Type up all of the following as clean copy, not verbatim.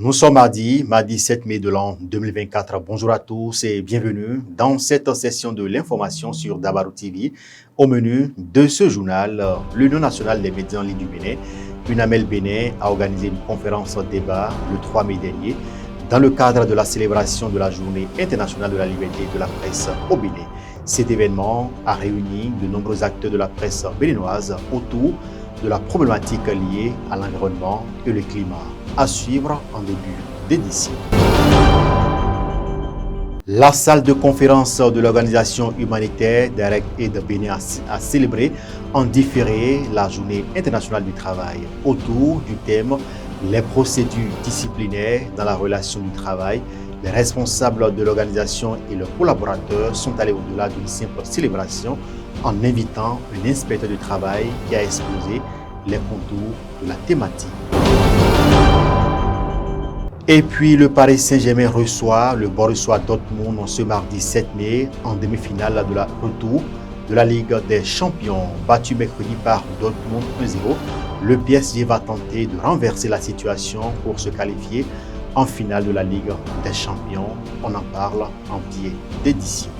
Nous sommes mardi 7 mai de l'an 2024. Bonjour à tous et bienvenue dans cette session de l'information sur Dabarou TV. Au menu de ce journal, l'Union nationale des médias en ligne du Bénin, UNAMEL Bénin, a organisé une conférence débat le 3 mai dernier dans le cadre de la célébration de la Journée internationale de la liberté de la presse au Bénin. Cet événement a réuni de nombreux acteurs de la presse béninoise autour de la problématique liée à l'environnement et le climat. À suivre en début d'édition. La salle de conférence de l'organisation humanitaire Direct Aid Bénin a célébré en différé la Journée internationale du travail autour du thème « Les procédures disciplinaires dans la relation du travail ». Les responsables de l'organisation et leurs collaborateurs sont allés au-delà d'une simple célébration en invitant un inspecteur du travail qui a exposé les contours de la thématique. Et puis le Paris Saint-Germain reçoit le Borussia Dortmund ce mardi 7 mai en demi-finale de la retour de la Ligue des Champions. Battu mercredi par Dortmund 1-0, le PSG va tenter de renverser la situation pour se qualifier en finale de la Ligue des Champions. On en parle en biais d'édition.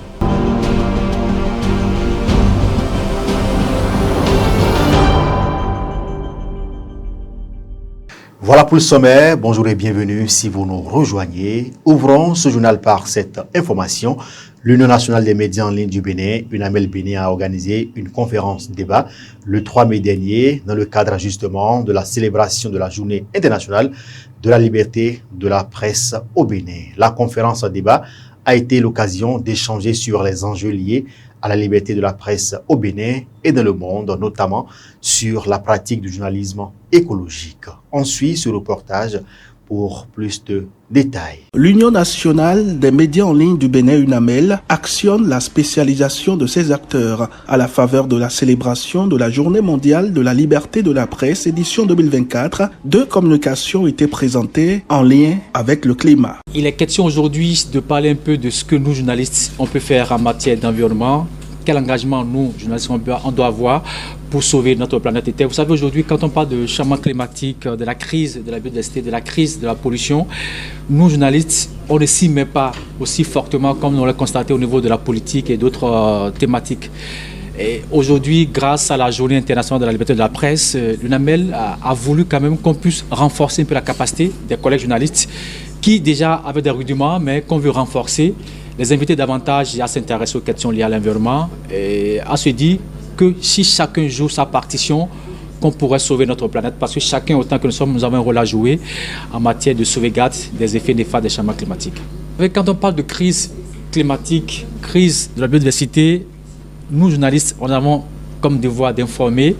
Voilà pour le sommaire. Bonjour et bienvenue si vous nous rejoignez. Ouvrons ce journal par cette information. L'Union nationale des médias en ligne du Bénin, UNAMEL Bénin, a organisé une conférence débat le 3 mai dernier dans le cadre justement de la célébration de la Journée internationale de la liberté de la presse au Bénin. La conférence débat a été l'occasion d'échanger sur les enjeux liés à la liberté de la presse au Bénin et dans le monde, notamment sur la pratique du journalisme écologique. On suit ce reportage pour plus de détails. L'Union nationale des médias en ligne du Bénin, UNAMEL, actionne la spécialisation de ses acteurs à la faveur de la célébration de la Journée mondiale de la liberté de la presse, édition 2024. Deux communications étaient présentées en lien avec le climat. Il est question aujourd'hui de parler un peu de ce que nous, journalistes, on peut faire en matière d'environnement. Quel engagement nous, journalistes, on doit avoir pour sauver notre planète Terre. Vous savez, aujourd'hui, quand on parle de changement climatique, de la crise de la biodiversité, de la crise de la pollution, nous, journalistes, on ne s'y met pas aussi fortement comme on l'a constaté au niveau de la politique et d'autres thématiques. Et aujourd'hui, grâce à la Journée internationale de la liberté de la presse, l'UNAMEL a voulu quand même qu'on puisse renforcer un peu la capacité des collègues journalistes qui déjà avaient des rudiments, mais qu'on veut renforcer, les inviter davantage à s'intéresser aux questions liées à l'environnement et à se dire que si chacun joue sa partition, qu'on pourrait sauver notre planète, parce que chacun, autant que nous sommes, nous avons un rôle à jouer en matière de sauvegarde des effets néfastes des changements climatiques. Quand on parle de crise climatique, crise de la biodiversité, nous, journalistes, on avons comme devoir d'informer.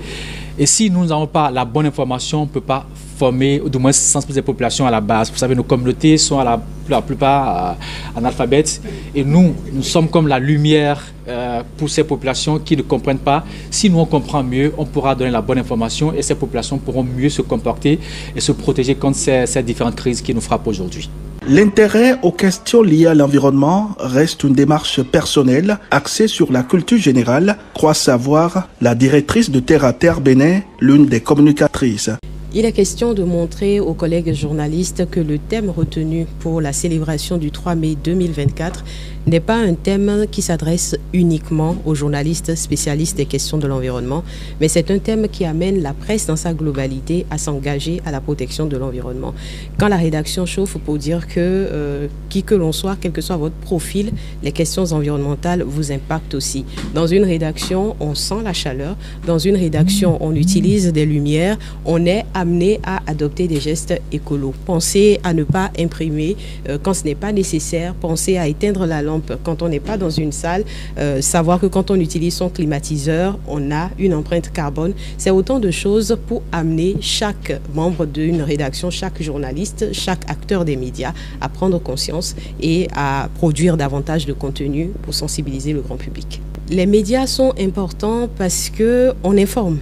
Et si nous n'avons pas la bonne information, on ne peut pas former, ou du moins sensibiliser les populations à la base. Vous savez, nos communautés sont la plupart analphabètes et nous sommes comme la lumière pour ces populations qui ne comprennent pas. Si nous on comprend mieux, on pourra donner la bonne information et ces populations pourront mieux se comporter et se protéger contre ces différentes crises qui nous frappent aujourd'hui. L'intérêt aux questions liées à l'environnement reste une démarche personnelle axée sur la culture générale, croit savoir la directrice de Terre à Terre Bénin, l'une des communicatrices. Il est question de montrer aux collègues journalistes que le thème retenu pour la célébration du 3 mai 2024 n'est pas un thème qui s'adresse uniquement aux journalistes spécialistes des questions de l'environnement, mais c'est un thème qui amène la presse dans sa globalité à s'engager à la protection de l'environnement. Quand la rédaction chauffe pour dire que qui que l'on soit, quel que soit votre profil, les questions environnementales vous impactent aussi. Dans une rédaction, on sent la chaleur. Dans une rédaction, on utilise des lumières. On est amené à adopter des gestes écolos. Pensez à ne pas imprimer quand ce n'est pas nécessaire. Pensez à éteindre la lampe quand on n'est pas dans une salle. Savoir que quand on utilise son climatiseur, on a une empreinte carbone. C'est autant de choses pour amener chaque membre d'une rédaction, chaque journaliste, chaque acteur des médias à prendre conscience et à produire davantage de contenu pour sensibiliser le grand public. Les médias sont importants parce qu'on informe.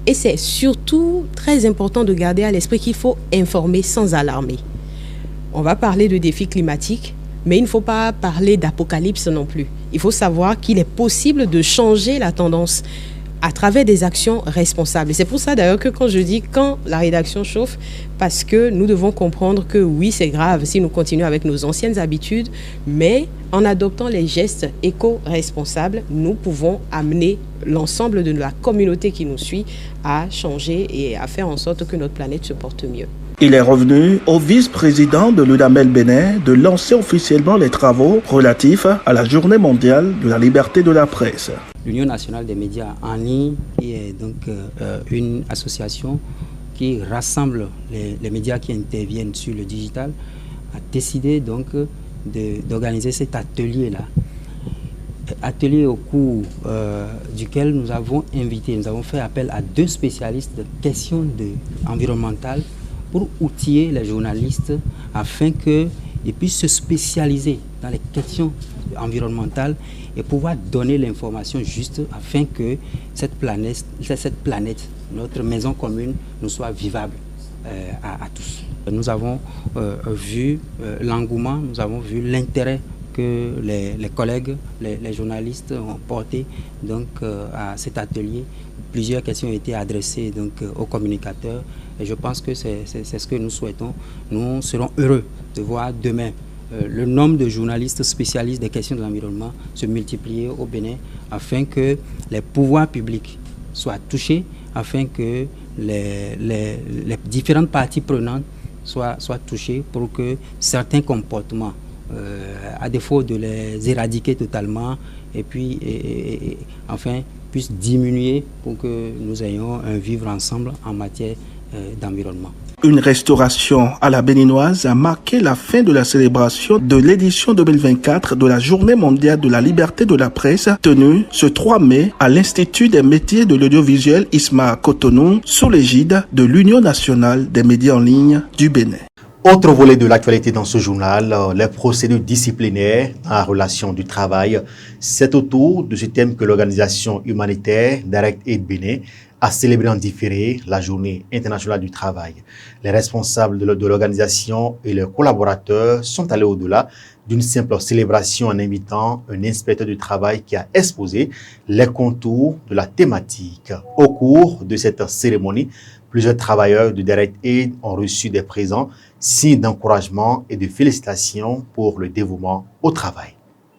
Et c'est surtout très important de garder à l'esprit qu'il faut informer sans alarmer. On va parler de défis climatiques, mais il ne faut pas parler d'apocalypse non plus. Il faut savoir qu'il est possible de changer la tendance. à travers des actions responsables. Et c'est pour ça d'ailleurs que quand je dis quand la rédaction chauffe, parce que nous devons comprendre que oui, c'est grave si nous continuons avec nos anciennes habitudes, mais en adoptant les gestes éco-responsables, nous pouvons amener l'ensemble de la communauté qui nous suit à changer et à faire en sorte que notre planète se porte mieux. Il est revenu au vice-président de l'UNAMEL Bénin de lancer officiellement les travaux relatifs à la Journée mondiale de la liberté de la presse. L'Union nationale des médias en ligne, qui est donc une association qui rassemble les médias qui interviennent sur le digital, a décidé donc d'organiser cet atelier-là. Atelier au cours duquel nous avons fait appel à 2 spécialistes de questions environnementales pour outiller les journalistes afin qu'ils puissent se spécialiser dans les questions environnementales et pouvoir donner l'information juste afin que cette planète, notre maison commune, nous soit vivable à tous. Nous avons vu l'engouement, nous avons vu l'intérêt que les collègues, les journalistes ont porté donc, à cet atelier. Plusieurs questions ont été adressées donc, aux communicateurs et je pense que c'est ce que nous souhaitons. Nous serons heureux de voir demain le nombre de journalistes spécialistes des questions de l'environnement se multiplier au Bénin afin que les pouvoirs publics soient touchés, afin que les différentes parties prenantes soient touchées pour que certains comportements, à défaut de les éradiquer totalement, et puis enfin puissent diminuer pour que nous ayons un vivre ensemble en matière d'environnement. Une restauration à la béninoise a marqué la fin de la célébration de l'édition 2024 de la Journée mondiale de la liberté de la presse tenue ce 3 mai à l'Institut des métiers de l'audiovisuel ISMA Cotonou sous l'égide de l'Union nationale des médias en ligne du Bénin. Autre volet de l'actualité dans ce journal, les procédures disciplinaires dans la relation du travail. C'est autour de ce thème que l'organisation humanitaire Direct Aid Bénin a célébré en différé la Journée internationale du travail. Les responsables de l'organisation et leurs collaborateurs sont allés au-delà d'une simple célébration en invitant un inspecteur du travail qui a exposé les contours de la thématique. Au cours de cette cérémonie, plusieurs travailleurs de Direct Aid ont reçu des présents, signes d'encouragement et de félicitations pour le dévouement au travail.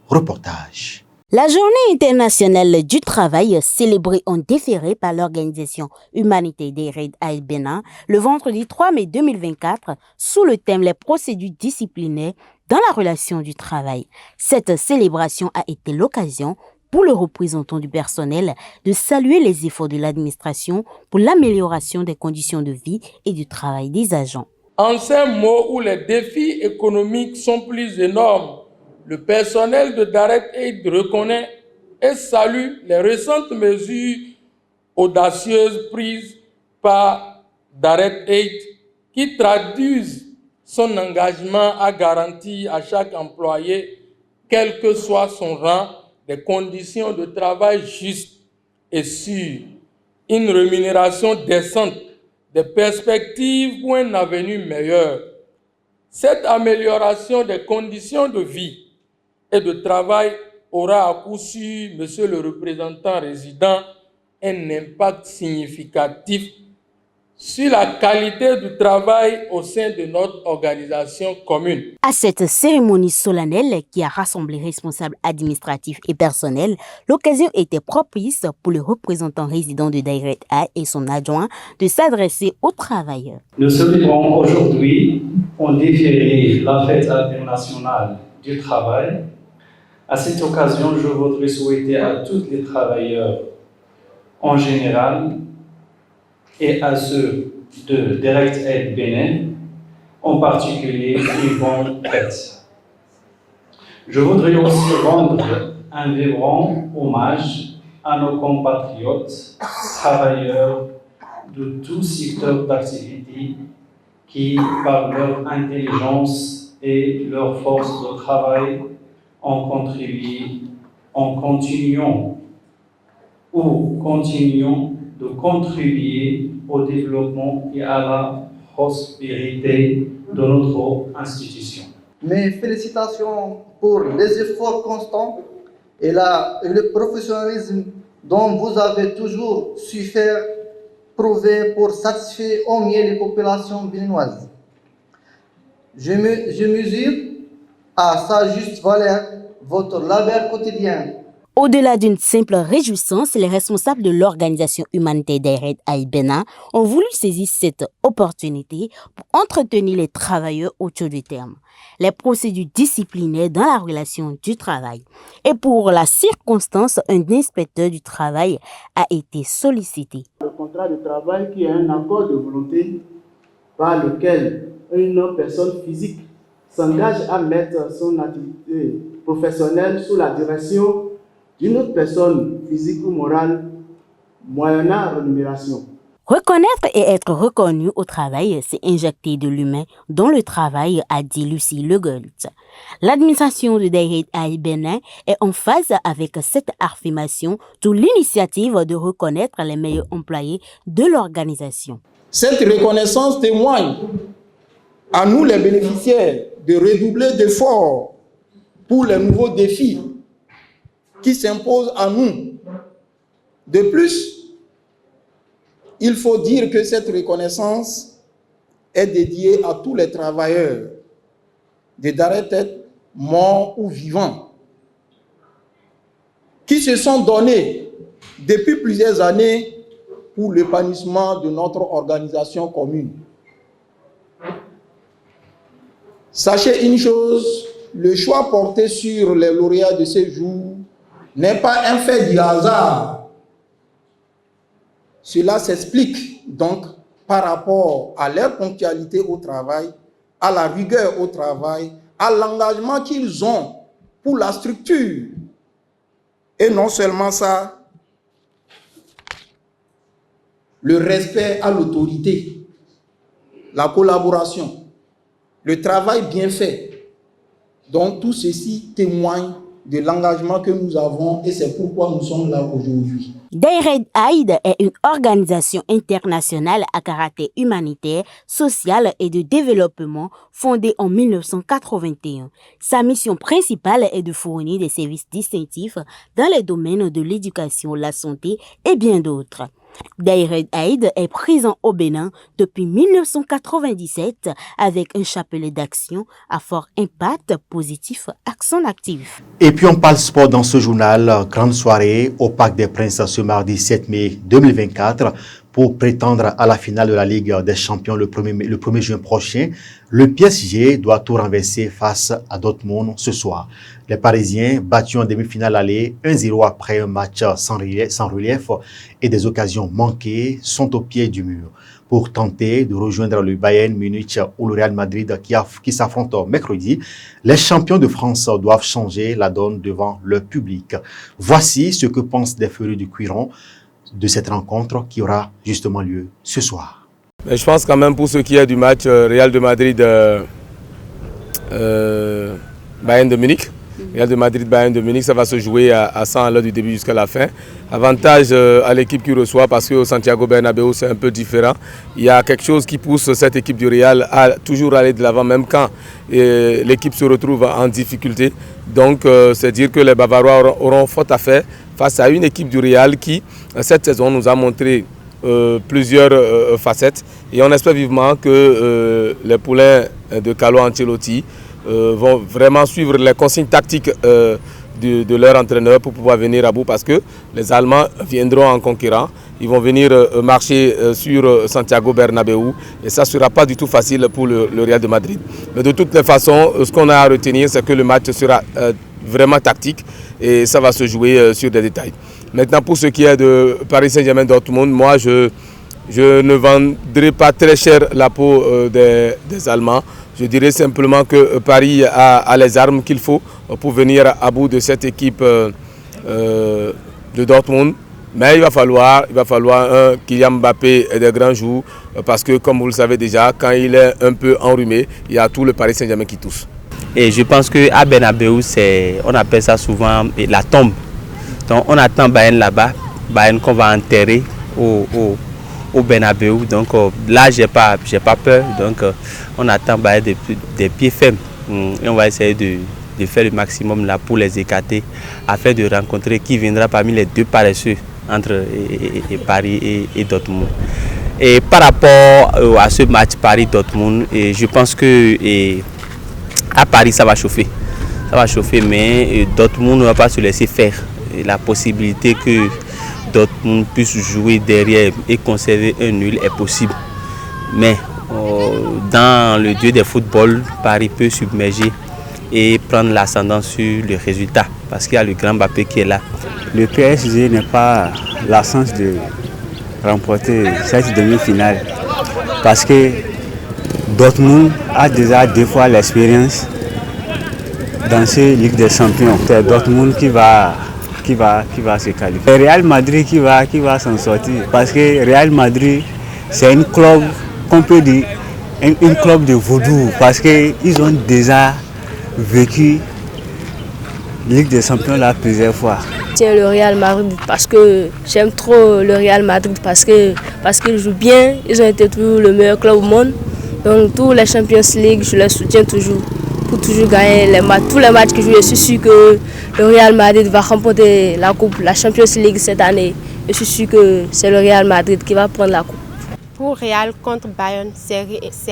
Reportage. La Journée internationale du travail célébrée en différé par l'organisation Humanité Direct Aid Bénin le vendredi 3 mai 2024 sous le thème les procédures disciplinaires dans la relation du travail. Cette célébration a été l'occasion pour le représentant du personnel de saluer les efforts de l'administration pour l'amélioration des conditions de vie et du travail des agents. En ces mots où les défis économiques sont plus énormes, le personnel de Direct Aid reconnaît et salue les récentes mesures audacieuses prises par Direct Aid qui traduisent son engagement à garantir à chaque employé, quel que soit son rang, des conditions de travail justes et sûres, une rémunération décente, des perspectives pour un avenir meilleur. Cette amélioration des conditions de vie et de travail aura à coup sûr, monsieur le représentant résident, un impact significatif sur la qualité du travail au sein de notre organisation commune. À cette cérémonie solennelle qui a rassemblé responsables administratifs et personnels, l'occasion était propice pour le représentant résident de Direct Aid et son adjoint de s'adresser aux travailleurs. Nous célébrons aujourd'hui en différé la fête internationale du travail. À cette occasion, je voudrais souhaiter à tous les travailleurs en général et à ceux de Direct Aid Bénin, en particulier, une bonne fête. Je voudrais aussi rendre un vibrant hommage à nos compatriotes, travailleurs de tout secteur d'activité qui, par leur intelligence et leur force de travail, ont contribué, continuons de contribuer au développement et à la prospérité de notre institution. Mes félicitations pour les efforts constants et le professionnalisme dont vous avez toujours su faire prouver pour satisfaire au mieux les populations béninoises. Je mesure à sa juste valeur votre labeur quotidien. Au-delà d'une simple réjouissance, les responsables de l'organisation humanitaire d'Aïred Aïbena ont voulu saisir cette opportunité pour entretenir les travailleurs autour du terme, les procédures disciplinaires dans la relation du travail. Et pour la circonstance, un inspecteur du travail a été sollicité. Le contrat de travail qui est un accord de volonté par lequel une personne physique s'engage à mettre son activité professionnelle sous la direction d'une autre personne physique ou morale, moyennant rémunération. Reconnaître et être reconnu au travail, c'est injecter de l'humain dans le travail, a dit Lucie Le Gault. L'administration de Daïred Aïbena est en phase avec cette affirmation, d'où l'initiative de reconnaître les meilleurs employés de l'organisation. Cette reconnaissance témoigne à nous les bénéficiaires de redoubler d'efforts pour les nouveaux défis qui s'imposent à nous. De plus, il faut dire que cette reconnaissance est dédiée à tous les travailleurs, des Daretet, morts ou vivants, qui se sont donnés depuis plusieurs années pour l'épanouissement de notre organisation commune. Sachez une chose, le choix porté sur les lauréats de ces jours n'est pas un fait du hasard. Cela s'explique donc par rapport à leur ponctualité au travail, à la rigueur au travail, à l'engagement qu'ils ont pour la structure. Et non seulement ça, le respect à l'autorité, la collaboration, le travail bien fait. Donc tout ceci témoigne de l'engagement que nous avons et c'est pourquoi nous sommes là aujourd'hui. Daïred Aïd est une organisation internationale à caractère humanitaire, social et de développement fondée en 1981. Sa mission principale est de fournir des services distinctifs dans les domaines de l'éducation, la santé et bien d'autres. Daïred Aïd est présent au Bénin depuis 1997 avec un chapelet d'action à fort impact positif à son actif. Et puis on parle sport dans ce journal. Grande soirée au Parc des Princes ce mardi 7 mai 2024 pour prétendre à la finale de la Ligue des Champions le 1er juin prochain. Le PSG doit tout renverser face à Dortmund ce soir. Les Parisiens, battus en demi-finale aller 1-0 après un match sans relief et des occasions manquées, sont au pied du mur pour tenter de rejoindre le Bayern Munich ou le Real Madrid qui s'affrontent mercredi. Les champions de France doivent changer la donne devant le public. Voici ce que pensent des férus du Cuiron de cette rencontre qui aura justement lieu ce soir. Mais je pense quand même pour ce qui est du match Real de Madrid Bayern de Munich. Real de Madrid Bayern de Munich, ça va se jouer à 100 à l'heure du début jusqu'à la fin. Avantage à l'équipe qui reçoit parce que au Santiago Bernabéu c'est un peu différent. Il y a quelque chose qui pousse cette équipe du Real à toujours aller de l'avant même quand l'équipe se retrouve en difficulté. Donc c'est dire que les Bavarois auront faute à faire face à une équipe du Real qui cette saison nous a montré plusieurs facettes et on espère vivement que les poulains de Carlo Ancelotti vont vraiment suivre les consignes tactiques de leur entraîneur pour pouvoir venir à bout parce que les Allemands viendront en conquérant. Ils vont venir marcher sur Santiago Bernabéu et ça ne sera pas du tout facile pour le Real de Madrid. Mais de toutes les façons, ce qu'on a à retenir, c'est que le match sera vraiment tactique et ça va se jouer sur des détails. Maintenant, pour ce qui est de Paris Saint-Germain Dortmund, moi je ne vendrai pas très cher la peau des Allemands. Je dirais simplement que Paris a les armes qu'il faut pour venir à bout de cette équipe de Dortmund. Mais il va falloir un Kylian Mbappé et des grands jours parce que comme vous le savez déjà, quand il est un peu enrhumé, il y a tout le Paris Saint-Germain qui tousse. Et je pense qu'à Bernabéu, on appelle ça souvent la tombe. Donc on attend Bayern là-bas, Bayern qu'on va enterrer au Bernabéu. Donc là, j'ai pas peur. Donc on attend Bayern des pieds fermes. Et on va essayer de faire le maximum là pour les écarter afin de rencontrer qui viendra parmi les deux paresseux entre Paris et Dortmund. Et par rapport à ce match Paris-Dortmund, je pense que à Paris ça va chauffer. Ça va chauffer, mais Dortmund ne va pas se laisser faire. Et la possibilité que Dortmund puisse jouer derrière et conserver un nul est possible. Mais dans le dieu des football, Paris peut submerger et prendre l'ascendant sur le résultat. Parce qu'il y a le grand Mbappé qui est là. Le PSG n'a pas la chance de remporter cette demi-finale. Parce que Dortmund a déjà 2 fois l'expérience dans cette Ligue des Champions. C'est Dortmund qui va se qualifier. C'est Real Madrid qui va s'en sortir. Parce que Real Madrid, c'est un club qu'on peut dire un club de vaudou. Parce qu'ils ont déjà vécu Ligue des Champions la plusieurs fois. Tiens, le Real Madrid parce que j'aime trop le Real Madrid parce qu'ils jouent bien. Ils ont été toujours le meilleur club au monde. Donc tous les Champions League, je les soutiens toujours. Pour toujours gagner les matchs. Tous les matchs que je joue, je suis sûr que le Real Madrid va remporter la coupe, la Champions League cette année. Je suis sûr que c'est le Real Madrid qui va prendre la coupe. Pour Real contre Bayern, c'est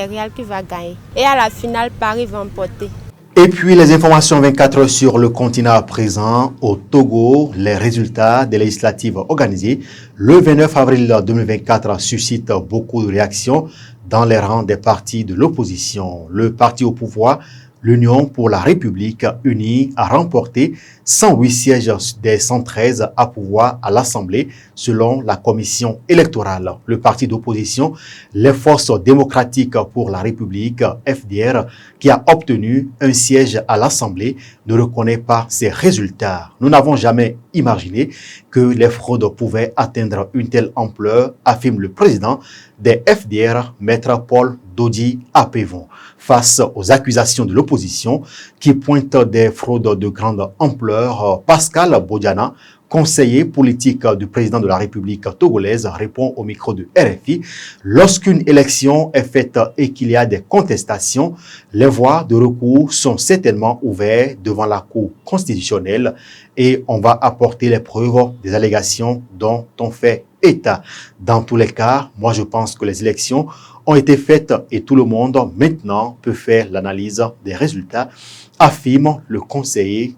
Real qui va gagner. Et à la finale, Paris va emporter. Et puis les informations 24 heures sur le continent à présent. Au Togo, les résultats des législatives organisées le 29 avril 2024 suscitent beaucoup de réactions dans les rangs des partis de l'opposition. Le parti au pouvoir, l'Union pour la République unie, a remporté 108 sièges des 113 à pouvoir à l'Assemblée, selon la commission électorale. Le parti d'opposition, les Forces démocratiques pour la République, FDR, qui a obtenu un siège à l'Assemblée, ne reconnaît pas ces résultats. Nous n'avons jamais imaginé que les fraudes pouvaient atteindre une telle ampleur, affirme le président des FDR, Maître Paul Dodi Apevon. Face aux accusations de l'opposition qui pointent des fraudes de grande ampleur, Pascal Bodiana, conseiller politique du président de la République togolaise, répond au micro de RFI. Lorsqu'une élection est faite et qu'il y a des contestations, les voies de recours sont certainement ouvertes devant la Cour constitutionnelle et on va apporter les preuves des allégations dont on fait état. Dans tous les cas, moi je pense que les élections ont été faites et tout le monde maintenant peut faire l'analyse des résultats, affirme le conseiller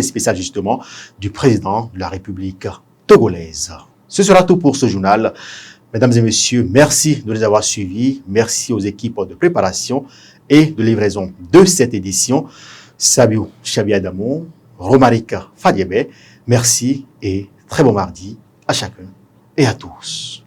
spécial justement du président de la République togolaise. Ce sera tout pour ce journal. Mesdames et messieurs, merci de nous avoir suivis. Merci aux équipes de préparation et de livraison de cette édition. Sabiou Chabiadamou, Romarika Fadiebe, merci et très bon mardi à chacun et à tous.